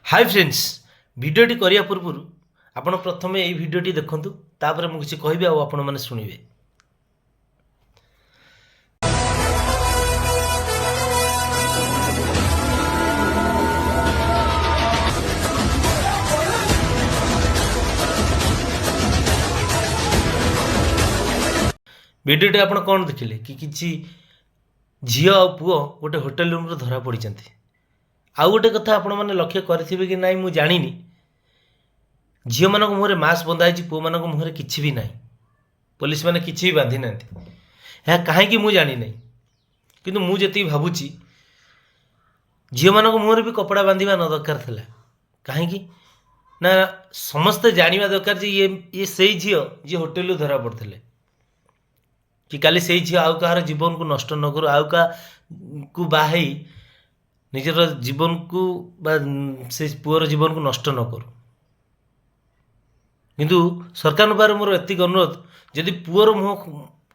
Hi friends भिडियोटी करिया पूर्व आपण प्रथमे एई भिडियोटी देखंतु तापर मु किछि कहबी आ आपण माने सुनिबे। भिडियोटी आपण कोन देखिले कि किछि झियो आ पुओ गोटे होटल रूम रो धरा पड़िचंती। आउ गोटे कथा आपण माने लक्ष्य करथिबे कि नाही मु जानिनी, झील मान मुहर मास्क बंधाई पुओ मान मुहर किसी भी ना, पुलिस मैंने किसी भी बांधी ना यह कहीं मुझे जानी ना कि मुझे भावुची झील मान मुहर भी कपड़ा बांधा न दरकार था कहीं ना समस्ते जाना दरकार ये से झील जी होटेल धरा पड़ते कि काली से झील आउ कहार जीवन को नष्ट न करू आउ का बाहई निजर जीवन को से पुअर जीवन को नष्ट न करू। किंतु सरकार बारे मोर एतिक अनुरोध जदि पुअर मुह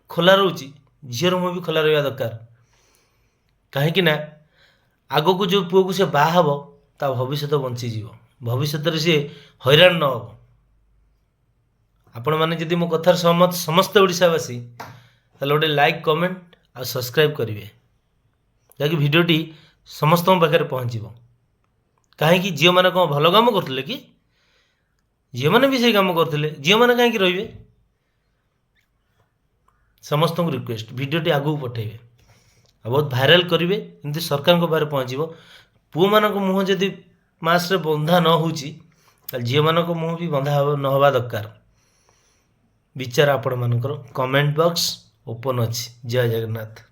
खोला रोचे झीर मुह भी खोला रहा दरकार कहीं ना आग को जो पुओ को से बाहब ता भविष्य बंचीज भविष्य सी हैरान न हम। आपण मैंने जदि मो कथार सहमत समस्त ओडिशावासी ताले गोटे लाइक कमेंट आ सब्सक्राइब करेंगे जहाँकि भिडियोटी समस्त पाखे पहुँच कहीं झील मैंने कौन भल काम करते कि झील मैंने भी से काम करते झील मैंने कहीं रे समस्त को रिक्वेस्ट भिडियोटी आगू पठेबे आ बहुत भाइराल करेंगे एमती सरकार बारे पहुँचो पुओ मान मुह जदि मास्क बंधा न हो झील मान मुह भी बंधा न हवा दरकार। विचार आपण मानकर कमेंट बॉक्स ओपन अच्छी। जय जगन्नाथ।